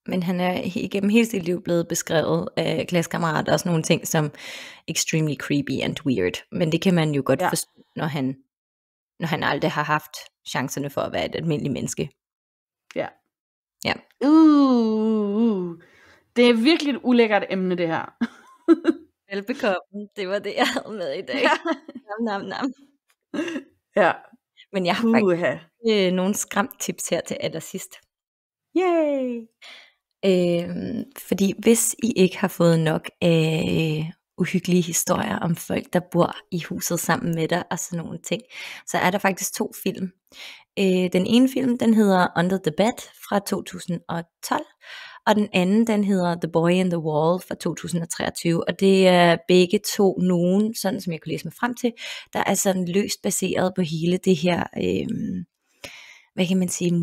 men han er igennem hele sit liv blevet beskrevet af klassekammerater og sådan nogle ting som extremely creepy and weird, men det kan man jo godt forstå, når han aldrig har haft chancerne for at være et almindeligt menneske. Ja. Det er virkelig et ulækkert emne, det her. Velbekomme, det var det, jeg havde med i dag. Nam. Ja. Men jeg har faktisk nogle skræmtips her til allersidst. Yay! Fordi hvis I ikke har fået nok af uhyggelige historier om folk, der bor i huset sammen med dig og sådan nogle ting, så er der faktisk 2 film. Den ene film, den hedder Under the Bed fra 2012, og den anden, den hedder The Boy in the Wall fra 2023, og det er begge 2 nogen, sådan som jeg kunne læse mig frem til, der er sådan løst baseret på hele det her, hvad kan man sige,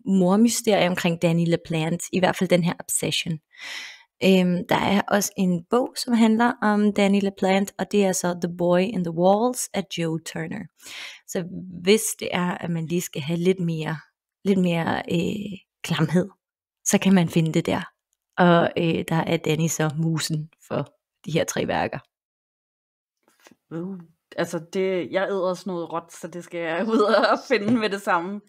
mormysterie omkring Danny LaPlante, i hvert fald den her obsession. Der er også en bog, som handler om Danny LaPlante, og det er så The Boy in the Walls af Joe Turner. Så hvis det er, at man lige skal have lidt mere klamhed, så kan man finde det der. Og der er Danny så musen for de her 3 værker. Altså jeg æder sådan noget råt, så det skal jeg ud og finde med det samme.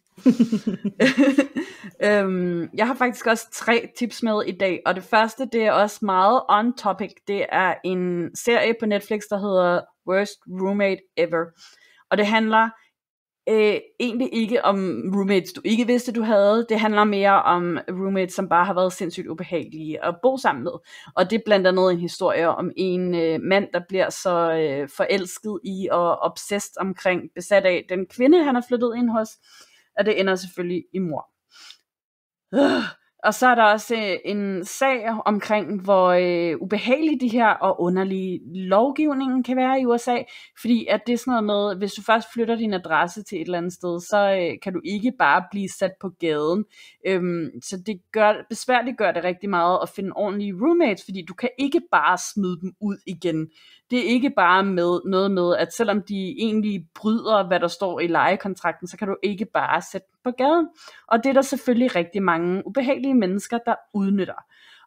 Jeg har faktisk også 3 tips med i dag, og det første, det er også meget on topic. Det er en serie på Netflix, der hedder Worst Roommate Ever, og det handler egentlig ikke om roommates du ikke vidste du havde. Det handler mere om roommates, som bare har været sindssygt ubehagelige at bo sammen med, og det er blandt andet en historie om en mand, der bliver så forelsket i og obsessed omkring, besat af den kvinde, han er flyttet ind hos, og det ender selvfølgelig i mord. Og så er der også en sag omkring, hvor ubehagelige de her og underlige lovgivningen kan være i USA, fordi at det er sådan noget med, hvis du først flytter din adresse til et eller andet sted, så kan du ikke bare blive sat på gaden. Så det besværligt gør det rigtig meget at finde ordentlige roommates, fordi du kan ikke bare smide dem ud igen. Det er ikke bare noget med, at selvom de egentlig bryder, hvad der står i lejekontrakten, så kan du ikke bare sætte dem på gaden. Og det er der selvfølgelig rigtig mange ubehagelige mennesker, der udnytter.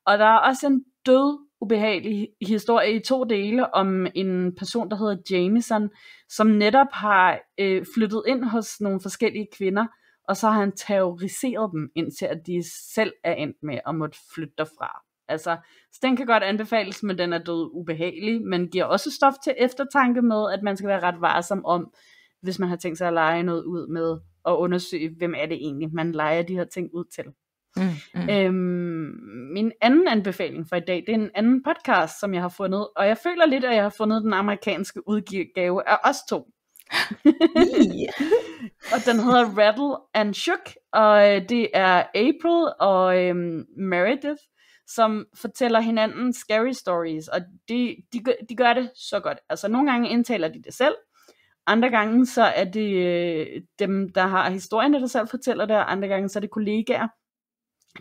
Og der er også en død ubehagelig historie i 2 dele om en person, der hedder Jameson, som netop har flyttet ind hos nogle forskellige kvinder, og så har han terroriseret dem, indtil at de selv er endt med at måtte flytte derfra. Altså, så den kan godt anbefales, men den er død ubehagelig, men giver også stof til eftertanke med, at man skal være ret varsom om, hvis man har tænkt sig at lege noget ud med, og undersøge, hvem er det egentlig, man leger de her ting ud til. Min anden anbefaling for i dag, det er en anden podcast, som jeg har fundet, og jeg føler lidt, at jeg har fundet den amerikanske udgave af os 2. Og den hedder Rattle and Shook, og det er April og Meredith, som fortæller hinanden scary stories, og de gør det så godt. Altså nogle gange indtaler de det selv, andre gange så er det dem, der har historierne, der selv fortæller det, og andre gange så er det kollegaer.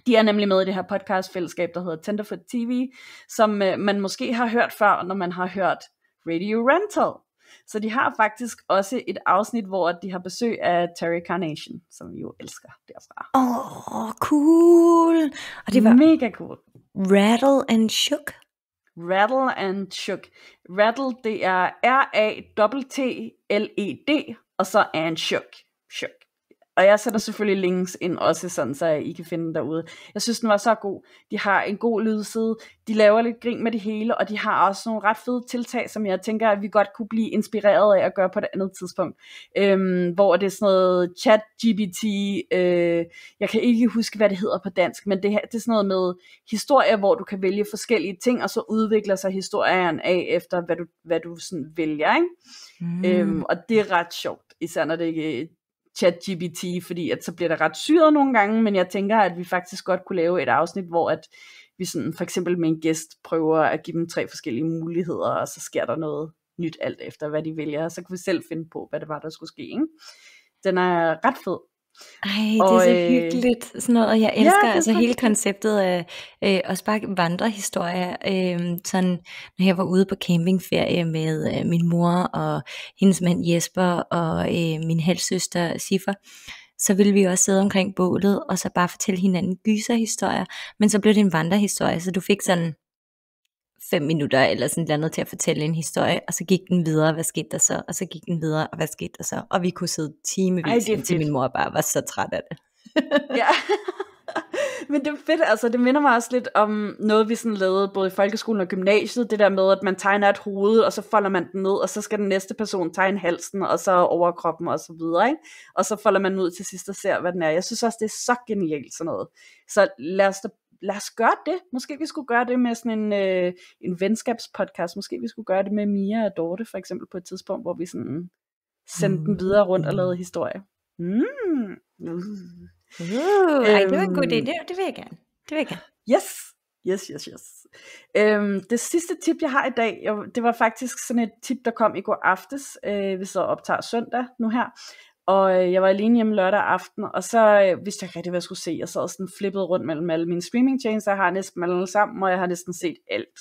De er nemlig med i det her podcastfællesskab, der hedder Tenderfoot TV, som man måske har hørt før, når man har hørt Radio Rental. Så de har faktisk også et afsnit, hvor de har besøg af Terry Carnation, som vi jo elsker derfra. Cool. Og det var mega cool. Rattle and Shook. Rattle and Shook. Rattle, det er R-A-T-T-L-E-D, og så and Shook. Shook. Og jeg sætter selvfølgelig links ind også, sådan, så I kan finde den derude. Jeg synes, den var så god. De har en god lydside. De laver lidt grin med det hele, og de har også nogle ret fede tiltag, som jeg tænker, at vi godt kunne blive inspireret af at gøre på et andet tidspunkt. Hvor det er sådan noget ChatGPT. Jeg kan ikke huske, hvad det hedder på dansk, men det er sådan noget med historier, hvor du kan vælge forskellige ting, og så udvikler sig historien af efter, hvad du sådan vælger. Ikke? Og det er ret sjovt, især når det ikke ChatGPT, fordi at så bliver det ret syret nogle gange, men jeg tænker, at vi faktisk godt kunne lave et afsnit, hvor at vi sådan, for eksempel med en gæst prøver at give dem 3 forskellige muligheder, og så sker der noget nyt alt efter, hvad de vælger, og så kan vi selv finde på, hvad det var, der skulle ske. Ikke? Den er ret fed. Ej, det er så hyggeligt sådan noget. Jeg elsker altså hele konceptet af også bare vandrehistorier. Sådan, når jeg var ude på campingferie med min mor og hendes mand Jesper og min halvsøster Siffer, så ville vi også sidde omkring bålet og så bare fortælle hinanden gyserhistorier, men så blev det en vandrehistorie, så du fik sådan 5 minutter eller sådan noget til at fortælle en historie, og så gik den videre, hvad skete der så, og så gik den videre, og hvad skete der så, og vi kunne sidde timevis, indtil min mor bare var så træt af det. Ja, men det er fedt, altså det minder mig også lidt om noget, vi sådan lavede både i folkeskolen og gymnasiet, det der med, at man tegner et hoved, og så folder man den ned, og så skal den næste person tegne halsen, og så overkroppen, og så videre, ikke? Og så folder man ud til sidst og ser, hvad den er. Jeg synes også, det er så genialt sådan noget. Så lad os gøre det. Måske vi skulle gøre det med sådan en venskabspodcast. Måske vi skulle gøre det med Mia og Dorte, for eksempel, på et tidspunkt, hvor vi sådan sendte den videre rundt og lavede historie. Ej, det var en god idé. Det vil jeg gerne. Yes. Det sidste tip, jeg har i dag, det var faktisk sådan et tip, der kom i går aftes. Vi så optager søndag nu her. Og jeg var alene hjemme lørdag aften, og så vidste jeg ikke rigtig, hvad jeg skulle se. Jeg sad sådan flippet rundt mellem alle mine streamingtjenester. Jeg har næsten alle sammen, og jeg har næsten set alt.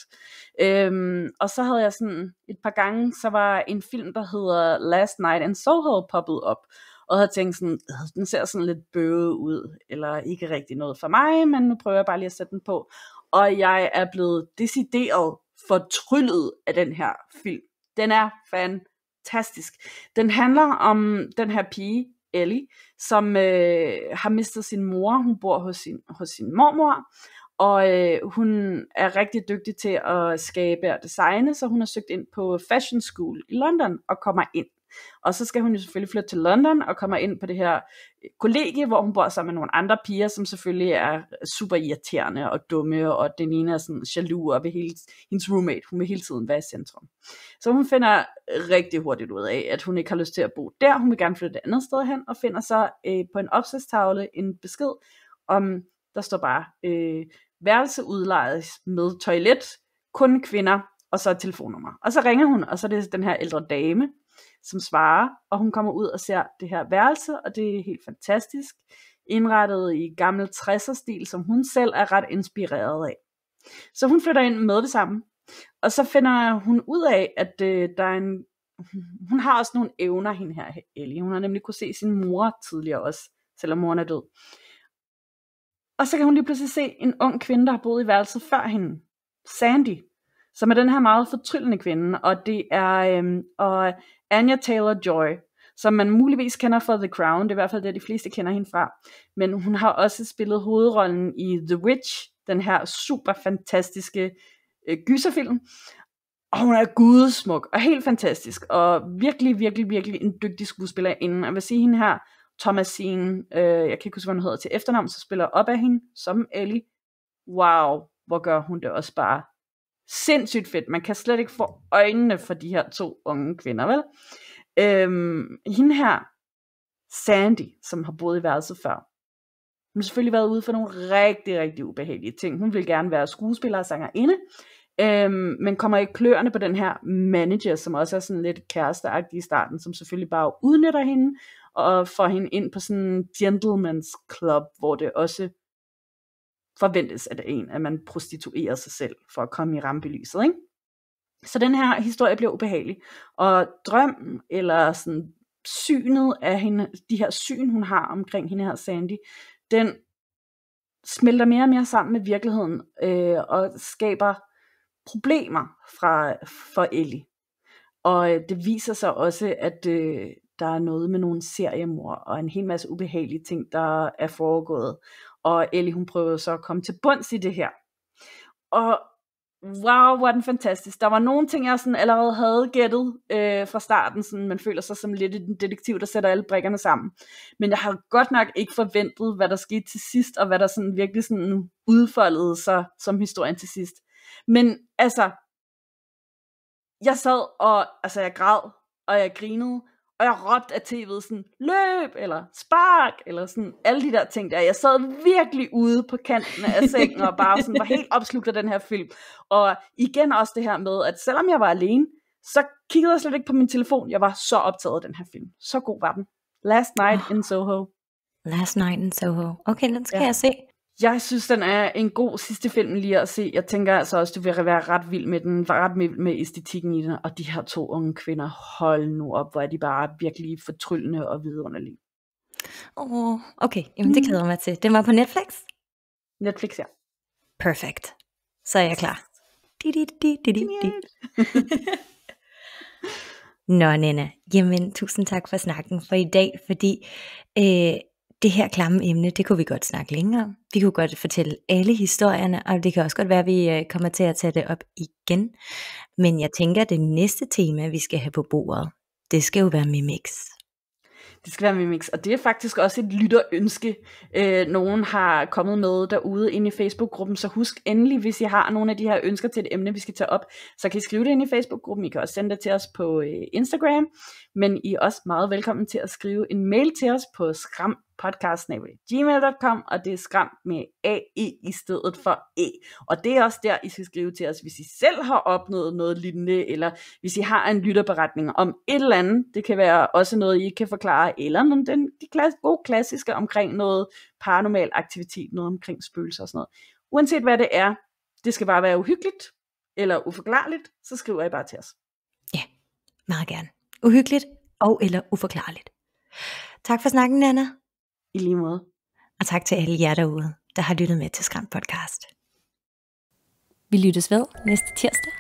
Og så havde jeg sådan et par gange, så var en film, der hedder Last Night in Soho poppet op. Og jeg havde tænkt sådan, den ser sådan lidt bøvet ud, eller ikke rigtig noget for mig, men nu prøver jeg bare lige at sætte den på. Og jeg er blevet decideret fortryllet af den her film. Den er fantastisk. Den handler om den her pige, Ellie, som har mistet sin mor. Hun bor hos sin mormor, og hun er rigtig dygtig til at skabe og designe, så hun har søgt ind på Fashion School i London og kommer ind. Og så skal hun jo selvfølgelig flytte til London og kommer ind på det her kollegie, hvor hun bor sammen med nogle andre piger, som selvfølgelig er super irriterende og dumme, og den ene er sådan jaloux og vil hendes roommate, hun vil hele tiden være i centrum. Så hun finder rigtig hurtigt ud af, at hun ikke har lyst til at bo der, hun vil gerne flytte et andet sted hen, og finder så på en opslagstavle en besked om Der står bare, værelse udlejes med toilet, kun kvinder, og så et telefonnummer. Og så ringer hun, og så er det den her ældre dame, som svarer, og hun kommer ud og ser det her værelse, og det er helt fantastisk, indrettet i gammel 60'er-stil, som hun selv er ret inspireret af. Så hun flytter ind med det samme, og så finder hun ud af, at der er hun har også nogle evner, hende her, Ellie. Hun har nemlig kunne se sin mor tidligere også, selvom moren er død. Og så kan hun lige pludselig se en ung kvinde, der har boet i værelset før hende, Sandy, som er den her meget fortryllende kvinde, og det er og Anya Taylor-Joy, som man muligvis kender fra The Crown, det er i hvert fald det, de fleste kender hende fra, men hun har også spillet hovedrollen i The Witch, den her super fantastiske gyserfilm, og hun er gudsmuk og helt fantastisk, og virkelig, virkelig, virkelig en dygtig skuespillerinde. Jeg vil sige hende her, Thomasine, jeg kan ikke huske, hvad hun hedder til efternavn, så spiller op af hende som Ellie. Wow, hvor gør hun det også bare sindssygt fedt. Man kan slet ikke få øjnene for de her to unge kvinder, vel? Hende her, Sandy, som har boet i værelset før, hun har selvfølgelig været ude for nogle rigtig, rigtig ubehagelige ting. Hun vil gerne være skuespiller og sangerinde, men kommer i kløerne på den her manager, som også er sådan lidt kæresteagtig i starten, som selvfølgelig bare udnytter hende, og får hende ind på sådan en gentleman's club, hvor det også forventes at man prostituerer sig selv, for at komme i rampelyset, ikke? Så den her historie bliver ubehagelig, og drøm, eller sådan synet af hende, de her syn, hun har omkring hende her Sandy, den smelter mere og mere sammen med virkeligheden, og skaber problemer for Ellie. Og det viser sig også, at der er noget med nogle seriemord, og en hel masse ubehagelige ting, der er foregået. Og Ellie, hun prøver så at komme til bunds i det her. Og wow, hvor er den fantastisk. Der var nogle ting, jeg sådan allerede havde gættet fra starten, sådan man føler sig som lidt en detektiv, der sætter alle brikkerne sammen. Men jeg havde godt nok ikke forventet, hvad der skete til sidst, og hvad der sådan virkelig sådan udfoldede sig som historien til sidst. Men altså, jeg sad og, jeg græd, og jeg grinede, og jeg råbte af tv'et sådan, løb, eller spark, eller sådan, alle de der ting der. Jeg sad virkelig ude på kanten af sengen, og bare sådan var helt opslugt af den her film. Og igen også det her med, at selvom jeg var alene, så kiggede jeg slet ikke på min telefon. Jeg var så optaget af den her film. Så god var den. Last Night in Soho. Last Night in Soho. Okay, den skal jeg se. Jeg synes, den er en god sidste film lige at se. Jeg tænker altså også, du vil være ret vild med den, ret vild med æstetikken i den, og de her to unge kvinder, hold nu op, hvor er de bare virkelig fortryllende og vidunderlige. Okay, jamen det glæder mig til. Den var på Netflix? Netflix, ja. Perfect. Så er jeg klar. Nå, Nana, jamen tusind tak for snakken for i dag, fordi det her klamme emne, det kunne vi godt snakke længere om. Vi kunne godt fortælle alle historierne, og det kan også godt være, at vi kommer til at tage det op igen. Men jeg tænker, at det næste tema, vi skal have på bordet, det skal jo være Mimics. Det skal være Mimics, og det er faktisk også et lytterønske, nogen har kommet med derude inde i Facebook-gruppen, så husk endelig, hvis I har nogle af de her ønsker til et emne, vi skal tage op, så kan I skrive det ind i Facebook-gruppen, I kan også sende det til os på Instagram, men I er også meget velkommen til at skrive en mail til os på skrampodcast@gmail.com, og det er skram med AE i stedet for E, og det er også der, I skal skrive til os, hvis I selv har opnået noget lignende, eller hvis I har en lytterberetning om et eller andet, det kan være også noget, I kan forklare, eller de gode klassiske omkring noget paranormal aktivitet, noget omkring spøgelser og sådan noget. Uanset hvad det er, det skal bare være uhyggeligt, eller uforklarligt, så skriver I bare til os. Ja, meget gerne. Uhyggeligt og eller uforklarligt. Tak for snakken, Nana. I lige måde. Og tak til alle jer derude, der har lyttet med til Skram Podcast. Vi lyttes ved næste tirsdag.